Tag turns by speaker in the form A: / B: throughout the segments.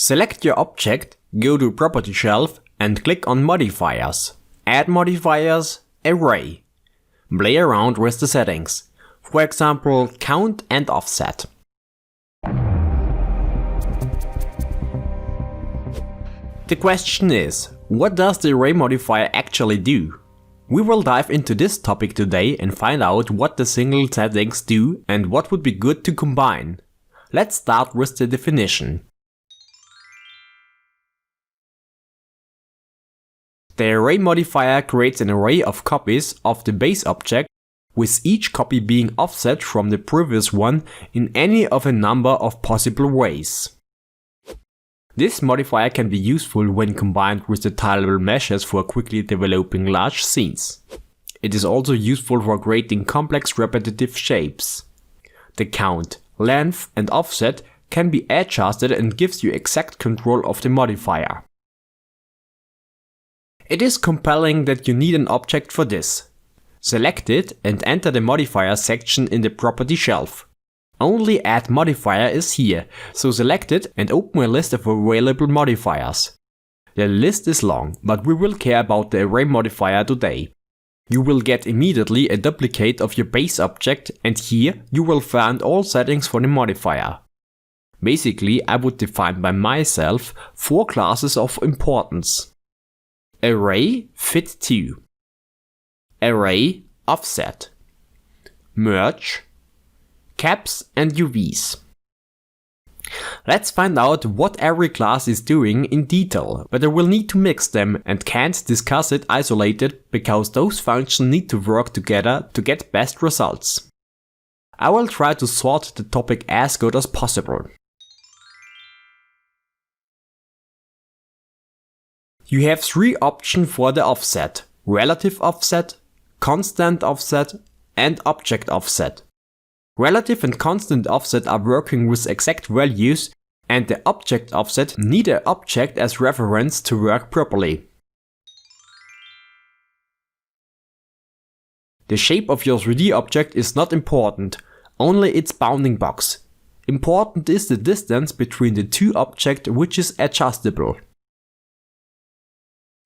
A: Select your object, go to Property Shelf and click on Modifiers. Add modifiers, Array. Play around with the settings. For example, count and offset. The question is, what does the array modifier actually do? We will dive into this topic today and find out what the single settings do and what would be good to combine. Let's start with the definition. The array modifier creates an array of copies of the base object, with each copy being offset from the previous one in any of a number of possible ways. This modifier can be useful when combined with the tileable meshes for quickly developing large scenes. It is also useful for creating complex repetitive shapes. The count, length and offset can be adjusted and gives you exact control of the modifier. It is compelling that you need an object for this. Select it and enter the modifier section in the property shelf. Only Add Modifier is here, so select it and open a list of available modifiers. The list is long, but we will care about the array modifier today. You will get immediately a duplicate of your base object, and here you will find all settings for the modifier. Basically, I would define by myself 4 classes of importance. Array fit2, Array offset, merge, caps and UVs. Let's find out what every class is doing in detail, but I will need to mix them and can't discuss it isolated because those functions need to work together to get best results. I will try to sort the topic as good as possible. You have 3 options for the offset: relative offset, constant offset and object offset. Relative and constant offset are working with exact values, and the object offset need an object as reference to work properly. The shape of your 3D object is not important, only its bounding box. Important is the distance between the 2 objects, which is adjustable.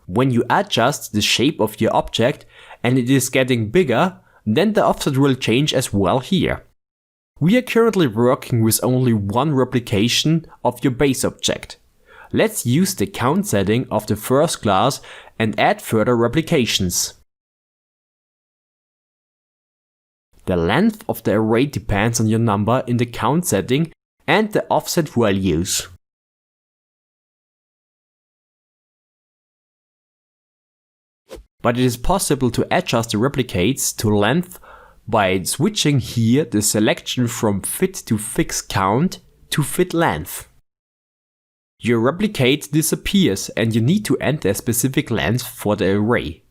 A: When you adjust the shape of your object and it is getting bigger, then the offset will change as well here. We are currently working with only one replication of your base object. Let's use the count setting of the first class and add further replications. The length of the array depends on your number in the count setting and the offset values. But it is possible to adjust the replicates to length by switching here the selection from fit to fix count to fit length. Your replicate disappears and you need to enter a specific length for the array.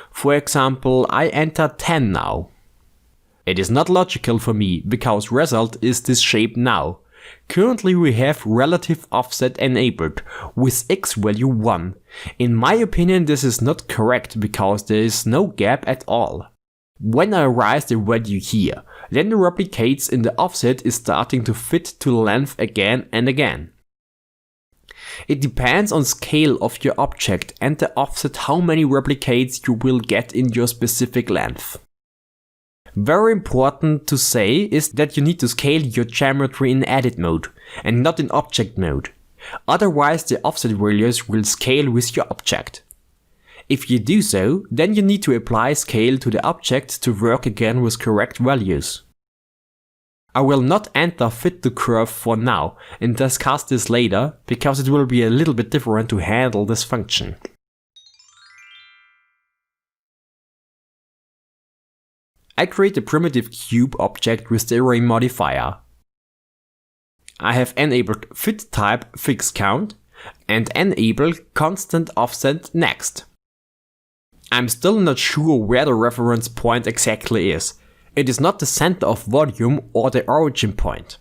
A: For example, I enter 10 now. It is not logical for me because result is this shape now. Currently we have relative offset enabled with x value 1. In my opinion this is not correct because there is no gap at all. When I raise the value here, then the replicates in the offset is starting to fit to length again and again. It depends on scale of your object and the offset how many replicates you will get in your specific length. Very important to say is that you need to scale your geometry in edit mode and not in object mode. Otherwise the offset values will scale with your object. If you do so, then you need to apply scale to the object to work again with correct values. I will not enter fit to curve for now and discuss this later because it will be a little bit different to handle this function. I create a primitive cube object with the array modifier. I have enabled fit type fix count and enable constant offset next. I'm still not sure where the reference point exactly is. It is not the center of volume or the origin point.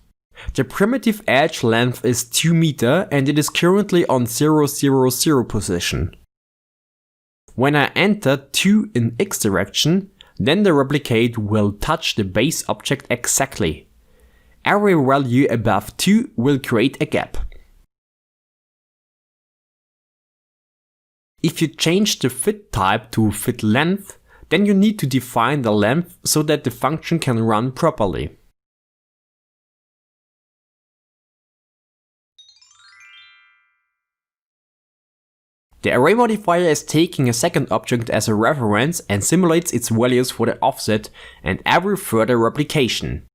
A: The primitive edge length is 2 meter and it is currently on 0, 0, 0 position. When I enter 2 in x direction, then the replicate will touch the base object exactly. Every value above 2 will create a gap. If you change the fit type to fit length, then you need to define the length so that the function can run properly. The array modifier is taking a second object as a reference and simulates its values for the offset and every further replication.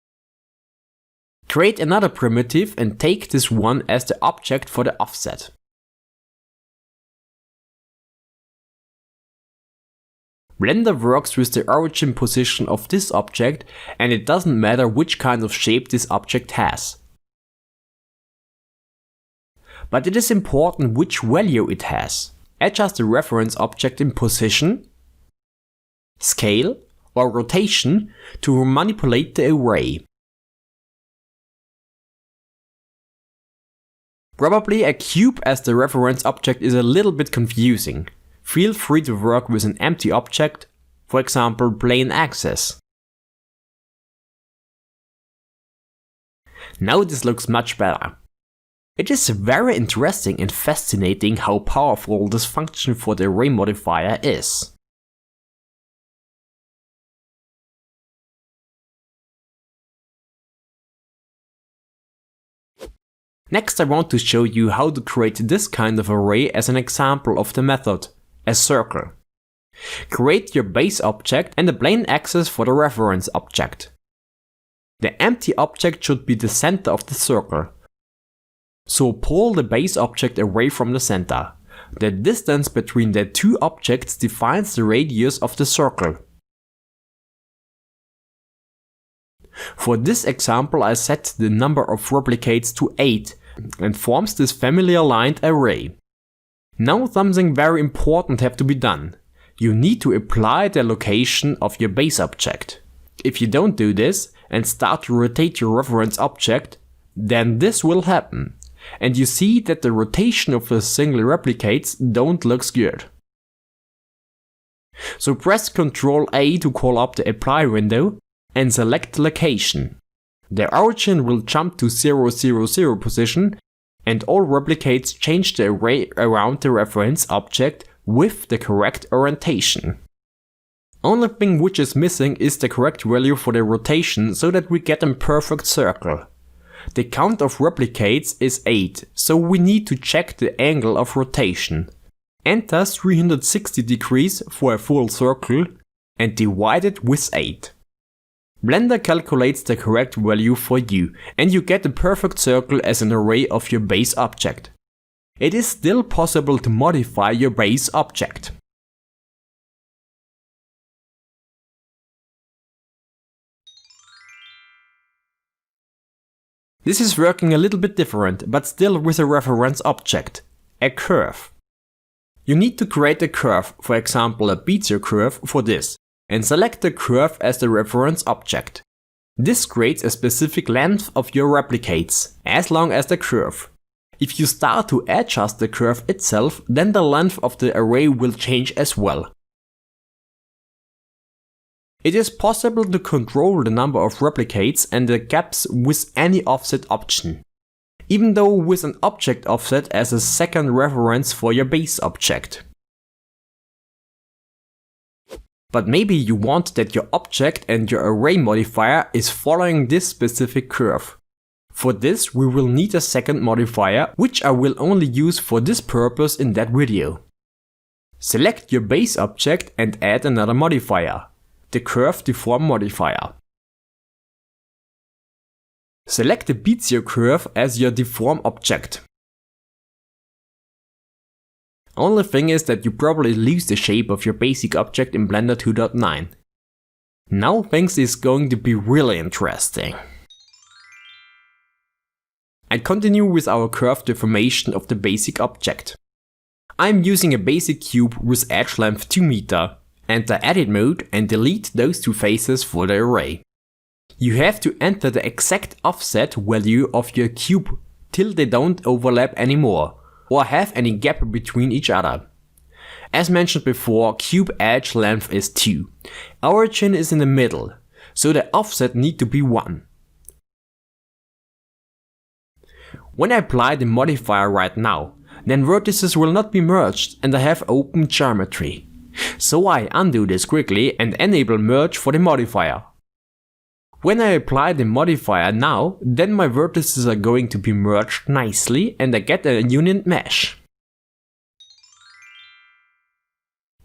A: Create another primitive and take this one as the object for the offset. Blender works with the origin position of this object, and it doesn't matter which kind of shape this object has. But it is important which value it has. Adjust the reference object in position, scale or rotation to manipulate the array. Probably a cube as the reference object is a little bit confusing. Feel free to work with an empty object, for example plane axis. Now this looks much better. It is very interesting and fascinating how powerful this function for the array modifier is. Next, I want to show you how to create this kind of array as an example of the method, a circle. Create your base object and the plane axis for the reference object. The empty object should be the center of the circle. So pull the base object away from the center. The distance between the two objects defines the radius of the circle. For this example, I set the number of replicates to 8 and forms this family aligned array. Now something very important has to be done. You need to apply the location of your base object. If you don't do this and start to rotate your reference object, then this will happen. And you see that the rotation of the single replicates don't look good. So press Ctrl A to call up the apply window and select the location. The origin will jump to 0, 0, 0 position and all replicates change the array around the reference object with the correct orientation. Only thing which is missing is the correct value for the rotation so that we get a perfect circle. The count of replicates is 8, so we need to check the angle of rotation. Enter 360 degrees for a full circle and divide it with 8. Blender calculates the correct value for you and you get a perfect circle as an array of your base object. It is still possible to modify your base object. This is working a little bit different, but still with a reference object, a curve. You need to create a curve, for example a Bezier curve for this, and select the curve as the reference object. This creates a specific length of your replicates, as long as the curve. If you start to adjust the curve itself, then the length of the array will change as well. It is possible to control the number of replicates and the gaps with any offset option, even though with an object offset as a second reference for your base object. But maybe you want that your object and your array modifier is following this specific curve. For this we will need a second modifier, which I will only use for this purpose in that video. Select your base object and add another modifier, the curve deform modifier. Select the Bezier curve as your deform object. Only thing is that you probably lose the shape of your basic object in Blender 2.9. Now things is going to be really interesting. I continue with our curve deformation of the basic object. I'm using a basic cube with edge length 2 meter. Enter edit mode and delete those two faces for the array. You have to enter the exact offset value of your cube till they don't overlap anymore or have any gap between each other. As mentioned before, cube edge length is 2. Origin is in the middle, so the offset need to be 1. When I apply the modifier right now, then vertices will not be merged and I have open geometry. So I undo this quickly and enable merge for the modifier. When I apply the modifier now, then my vertices are going to be merged nicely and I get a union mesh.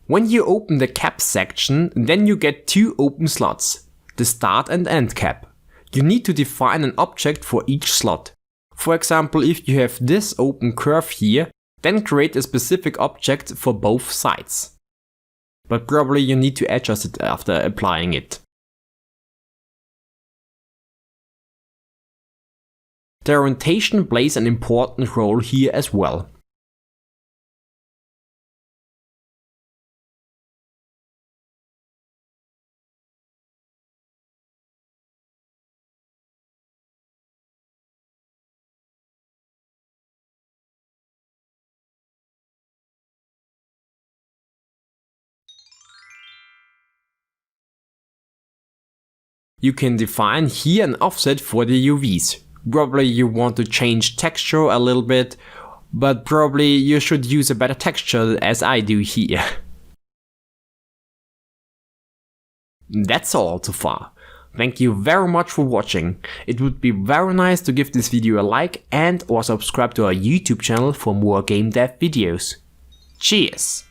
A: When you open the cap section, then you get two open slots, the start and end cap. You need to define an object for each slot. For example, if you have this open curve here, then create a specific object for both sides. But probably you need to adjust it after applying it. The orientation plays an important role here as well. You can define here an offset for the UVs. Probably you want to change texture a little bit, but probably you should use a better texture as I do here. That's all so far. Thank you very much for watching. It would be very nice to give this video a like and or subscribe to our YouTube channel for more game dev videos. Cheers!